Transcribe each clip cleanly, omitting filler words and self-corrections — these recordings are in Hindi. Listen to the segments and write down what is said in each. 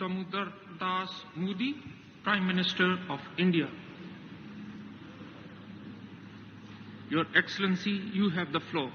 Damodar Das Modi, Prime Minister of India. Your Excellency, you have the floor.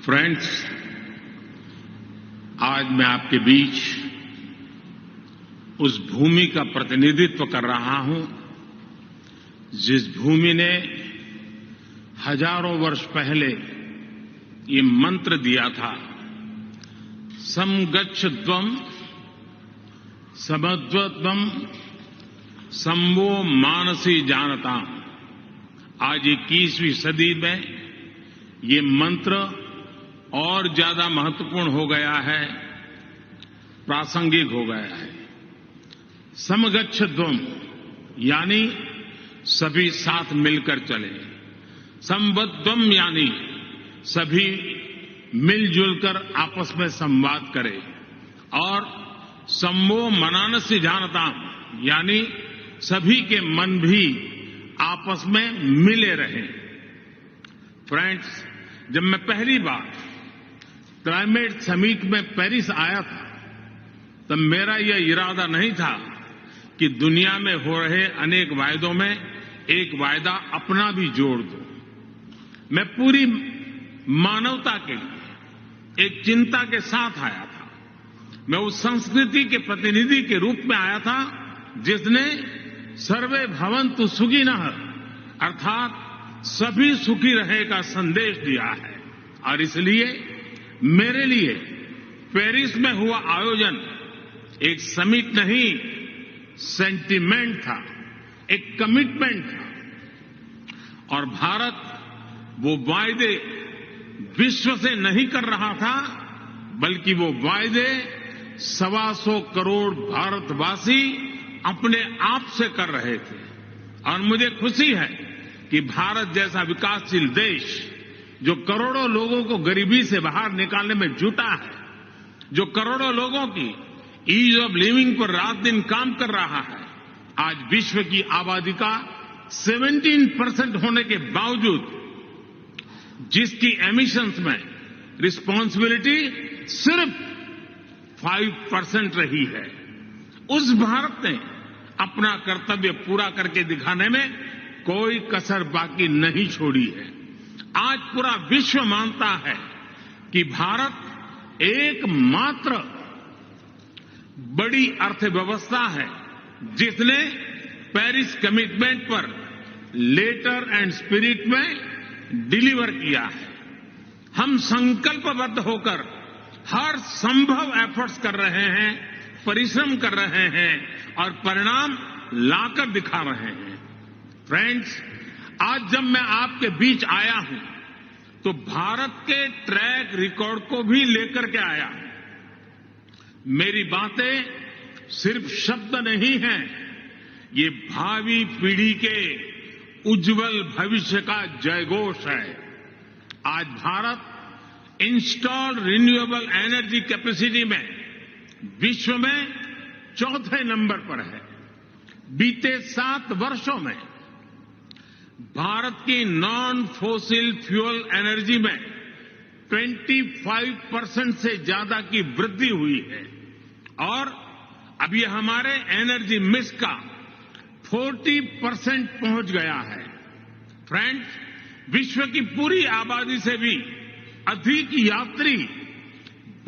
Friends, आज मैं आपके बीच उस भूमि का प्रतिनिधित्व कर रहा हूं जिस भूमि ने हजारों वर्ष पहले ये मंत्र दिया था, समगच्छध्वम् समध्वत्वम् संवो मानसी जानताम्। आज 21वीं सदी में ये मंत्र और ज्यादा महत्वपूर्ण हो गया है, प्रासंगिक हो गया है। समगच्छध्वम् यानी सभी साथ मिलकर चले, संवध्वम् यानी सभी मिलजुल कर आपस में संवाद करें, और संवो मनानसी जानताम् यानी सभी के मन भी आपस में मिले रहें। फ्रेंड्स, जब मैं पहली बार क्लाइमेट समिट में पेरिस आया था, तब मेरा यह इरादा नहीं था कि दुनिया में हो रहे अनेक वायदों में एक वायदा अपना भी जोड़ दूं। मैं पूरी मानवता के लिए एक चिंता के साथ आया था। मैं उस संस्कृति के प्रतिनिधि के रूप में आया था जिसने सर्वे भवन्तु सुखिनः अर्थात सभी सुखी रहे का संदेश दिया है। और इसलिए मेरे लिए पेरिस में हुआ आयोजन एक समिट नहीं, सेंटिमेंट था, एक कमिटमेंट था। और भारत वो वायदे विश्व से नहीं कर रहा था, बल्कि वो वायदे 125 करोड़ भारतवासी अपने आप से कर रहे थे। और मुझे खुशी है कि भारत जैसा विकासशील देश जो करोड़ों लोगों को गरीबी से बाहर निकालने में जुटा है, जो करोड़ों लोगों की ईज ऑफ लिविंग पर रात दिन काम कर रहा है, आज विश्व की आबादी का 17% होने के बावजूद जिसकी एमिशंस में रिस्पांसिबिलिटी सिर्फ 5% रही है, उस भारत ने अपना कर्तव्य पूरा करके दिखाने में कोई कसर बाकी नहीं छोड़ी है। आज पूरा विश्व मानता है कि भारत एकमात्र बड़ी अर्थव्यवस्था है जिसने पेरिस कमिटमेंट पर लेटर एंड स्पिरिट में डिलीवर किया है। हम संकल्पबद्ध होकर हर संभव एफर्ट्स कर रहे हैं, परिश्रम कर रहे हैं और परिणाम लाकर दिखा रहे हैं। फ्रेंड्स, आज जब मैं आपके बीच आया हूं तो भारत के ट्रैक रिकॉर्ड को भी लेकर के आया हूं। मेरी बातें सिर्फ शब्द नहीं हैं, ये भावी पीढ़ी के उज्जवल भविष्य का जयघोष है। आज Bharat installed renewable energy capacity में विश्व में चौथे नंबर पर है। बीते 7 वर्षों में भारत की नॉन फोसिल फ्यूल एनर्जी में 25% से ज्यादा की वृद्धि हुई है और अब ये हमारे एनर्जी मिक्स का 40% पहुंच गया है। फ्रेंड्स, विश्व की पूरी आबादी से भी अधिक यात्री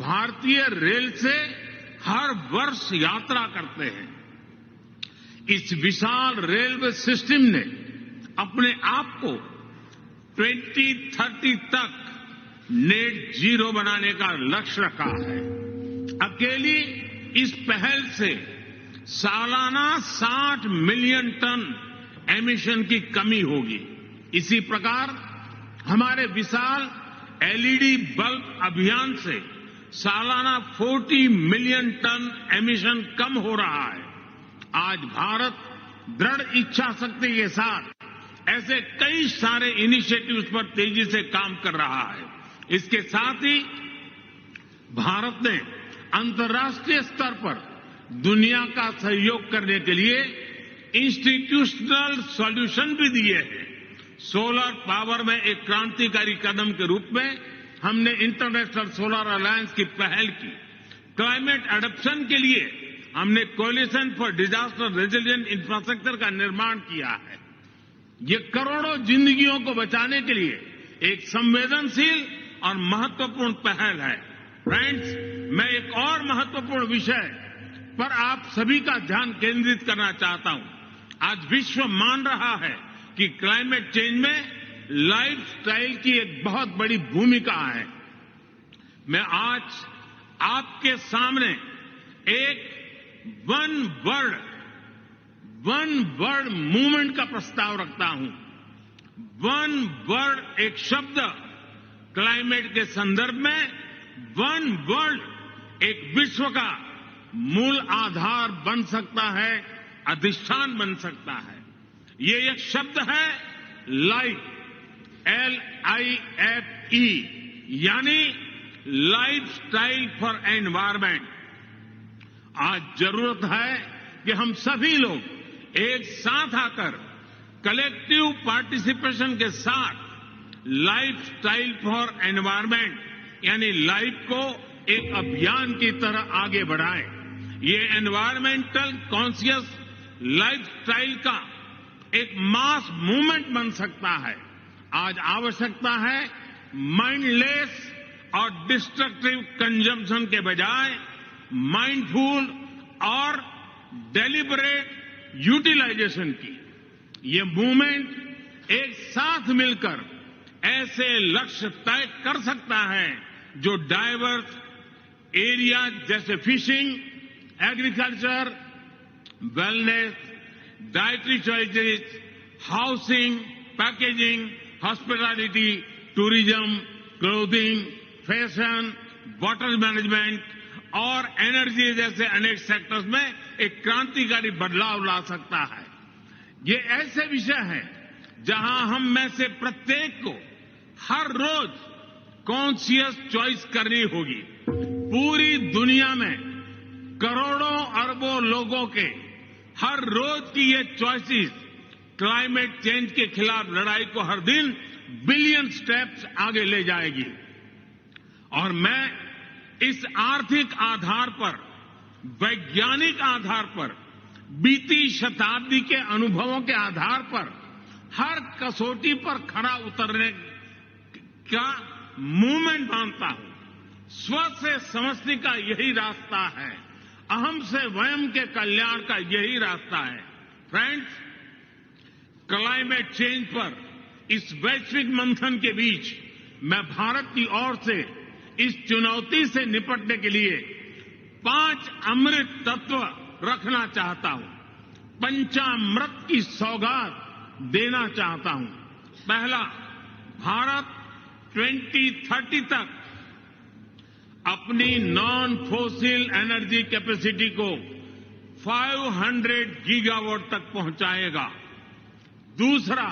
भारतीय रेल से हर वर्ष यात्रा करते हैं। इस विशाल रेलवे सिस्टम ने अपने आप को 2030 तक नेट जीरो बनाने का लक्ष्य रखा है। अकेली इस पहल से सालाना 60 मिलियन टन एमिशन की कमी होगी। इसी प्रकार हमारे विशाल एलईडी बल्ब अभियान से सालाना 40 मिलियन टन एमिशन कम हो रहा है। आज भारत दृढ़ इच्छा शक्ति के साथ ऐसे कई सारे इनिशिएटिव्स पर तेजी से काम कर रहा है। इसके साथ ही भारत ने अंतर्राष्ट्रीय स्तर पर दुनिया का सहयोग करने के लिए इंस्टीट्यूशनल सॉल्यूशन भी दिए हैं। सोलर पावर में एक क्रांतिकारी कदम के रूप में हमने इंटरनेशनल सोलर अलायंस की पहल की। क्लाइमेट एडप्शन के लिए हमने coalition for disaster resilient infrastructure का निर्माण किया है। ये करोड़ों जिंदगियों को बचाने के लिए एक संवेदनशील और महत्वपूर्ण पहल है। फ्रेंड्स, मैं एक और महत्वपूर्ण विषय पर आप सभी का ध्यान केंद्रित करना चाहता हूं। आज विश्व मान रहा है कि क्लाइमेट चेंज में लाइफस्टाइल की एक बहुत बड़ी भूमिका है। मैं आज आपके सामने एक वन वर्ल्ड मूवमेंट का प्रस्ताव रखता हूं। वन वर्ल्ड एक शब्द क्लाइमेट के संदर्भ में वन वर्ल्ड एक विश्व का मूल आधार बन सकता है, अधिष्ठान बन सकता है। ये एक शब्द है लाइफ, LIFE, यानी लाइफ स्टाइल फॉर एनवायरमेंट। आज जरूरत है कि हम सभी लोग एक साथ आकर कलेक्टिव पार्टिसिपेशन के साथ लाइफ स्टाइल फॉर एनवायरमेंट यानी लाइफ को एक अभियान की तरह आगे बढ़ाएं। ये एनवायरमेंटल कॉन्शियस लाइफस्टाइल का एक मास मूवमेंट बन सकता है। आज आवश्यकता है माइंडलेस और डिस्ट्रक्टिव कंजम्पशन के बजाय माइंडफुल और डेलिबरेट यूटिलाइजेशन की। ये मूवमेंट एक साथ मिलकर ऐसे लक्ष्य तय कर सकता है जो डाइवर्स एरिया जैसे fishing, agriculture, wellness, dietary choices, housing, packaging, hospitality, tourism, clothing, fashion, water management और एनर्जी जैसे अनेक सेक्टर्स में एक क्रांतिकारी बदलाव ला सकता है। ये ऐसे विषय हैं जहां हम में से प्रत्येक को हर रोज कॉन्शियस चॉइस करनी होगी। पूरी दुनिया में करोड़ों अरबों लोगों के हर रोज की ये चॉइसेस क्लाइमेट चेंज के खिलाफ लड़ाई को हर दिन बिलियन स्टेप्स आगे ले जाएगी। और मैं इस आर्थिक आधार पर, वैज्ञानिक आधार पर, बीती शताब्दी के अनुभवों के आधार पर हर कसौटी पर खरा उतरने का मूवमेंट मानता हूं। स्व से समझने का यही रास्ता है, अहम से वयम के कल्याण का यही रास्ता है। फ्रेंड्स, क्लाइमेट चेंज पर इस वैश्विक मंथन के बीच मैं भारत की ओर से इस चुनौती से निपटने के लिए 5 अमृत तत्व रखना चाहता हूं, पंचामृत की सौगात देना चाहता हूं। पहला, भारत 2030 तक अपनी नॉन फोसिल एनर्जी कैपेसिटी को 500 गीगावाट तक पहुंचाएगा। दूसरा,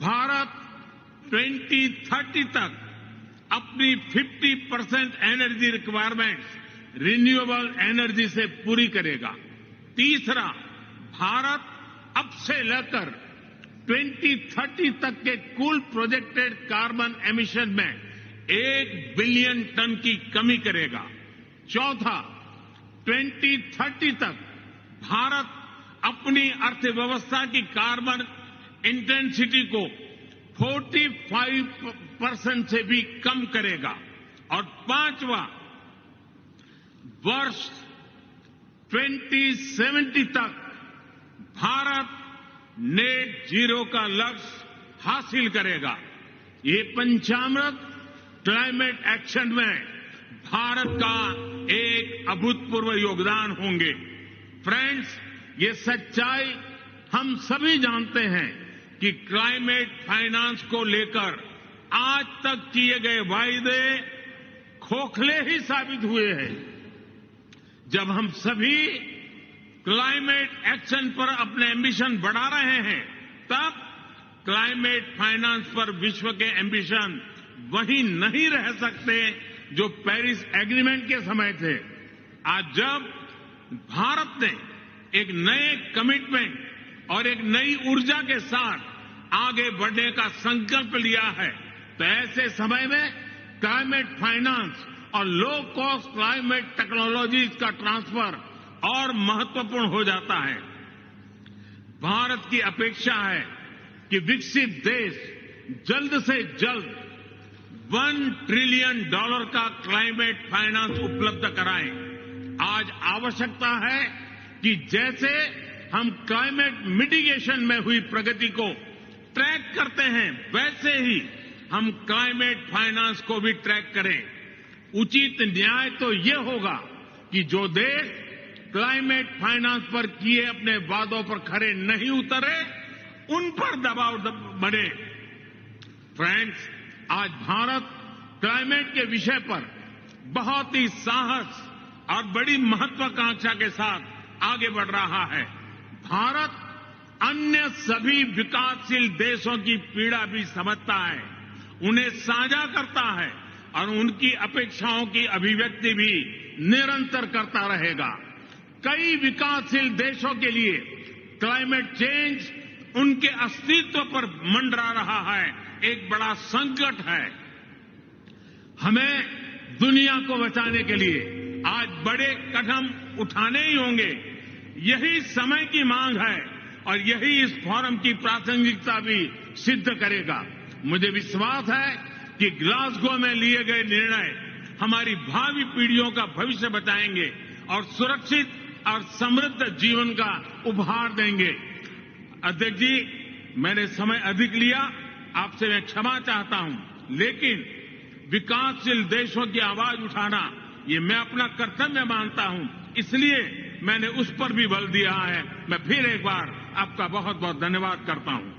भारत 2030 तक अपनी 50% एनर्जी रिक्वायरमेंट्स रिन्यूएबल एनर्जी से पूरी करेगा। तीसरा, भारत अब से लेकर 2030 तक के कुल प्रोजेक्टेड कार्बन एमिशन में 1 बिलियन टन की कमी करेगा। चौथा, 2030 तक भारत अपनी अर्थव्यवस्था की कार्बन इंटेंसिटी को 45% से भी कम करेगा। और पांचवा, वर्ष 2070 तक भारत नेट जीरो का लक्ष्य हासिल करेगा। ये पंचामृत क्लाइमेट एक्शन में भारत का एक अभूतपूर्व योगदान होंगे। फ्रेंड्स, ये सच्चाई हम सभी जानते हैं कि क्लाइमेट फाइनेंस को लेकर आज तक किए गए वायदे खोखले ही साबित हुए हैं। जब हम सभी क्लाइमेट एक्शन पर अपने एम्बिशन बढ़ा रहे हैं, तब क्लाइमेट फाइनेंस पर विश्व के एम्बिशन वही नहीं रह सकते जो पेरिस एग्रीमेंट के समय थे। आज जब भारत ने एक नए कमिटमेंट और एक नई ऊर्जा के साथ आगे बढ़ने का संकल्प लिया है, तो ऐसे समय में क्लाइमेट फाइनेंस और लो कॉस्ट क्लाइमेट टेक्नोलॉजीज का ट्रांसफर और महत्वपूर्ण हो जाता है। भारत की अपेक्षा है कि विकसित देश जल्द से जल्द $1 ट्रिलियन का क्लाइमेट फाइनेंस उपलब्ध कराएं। आज आवश्यकता है कि जैसे हम क्लाइमेट मिटिगेशन में हुई प्रगति को ट्रैक करते हैं, वैसे ही हम क्लाइमेट फाइनेंस को भी ट्रैक करें। उचित न्याय तो ये होगा कि जो देश क्लाइमेट फाइनेंस पर किए अपने वादों पर खरे नहीं उतरे, उन पर दबाव बढ़े। फ्रेंड्स, आज भारत क्लाइमेट के विषय पर बहुत ही साहस और बड़ी महत्वाकांक्षा के साथ आगे बढ़ रहा है। भारत अन्य सभी विकासशील देशों की पीड़ा भी समझता है, उन्हें साझा करता है और उनकी अपेक्षाओं की अभिव्यक्ति भी निरंतर करता रहेगा। कई विकासशील देशों के लिए क्लाइमेट चेंज उनके अस्तित्व पर मंडरा रहा है, एक बड़ा संकट है। हमें दुनिया को बचाने के लिए आज बड़े कदम उठाने ही होंगे। यही समय की मांग है और यही इस फोरम की प्रासंगिकता भी सिद्ध करेगा। मुझे विश्वास है कि ग्लासगो में लिए गए निर्णय हमारी भावी पीढ़ियों का भविष्य बचाएंगे और सुरक्षित और समृद्ध जीवन का उपहार देंगे। अध्यक्ष जी, मैंने समय अधिक लिया, आपसे मैं क्षमा चाहता हूं, लेकिन विकासशील देशों की आवाज उठाना ये मैं अपना कर्तव्य मानता हूं, इसलिए मैंने उस पर भी बल दिया है। मैं फिर एक बार आपका बहुत बहुत धन्यवाद करता हूं।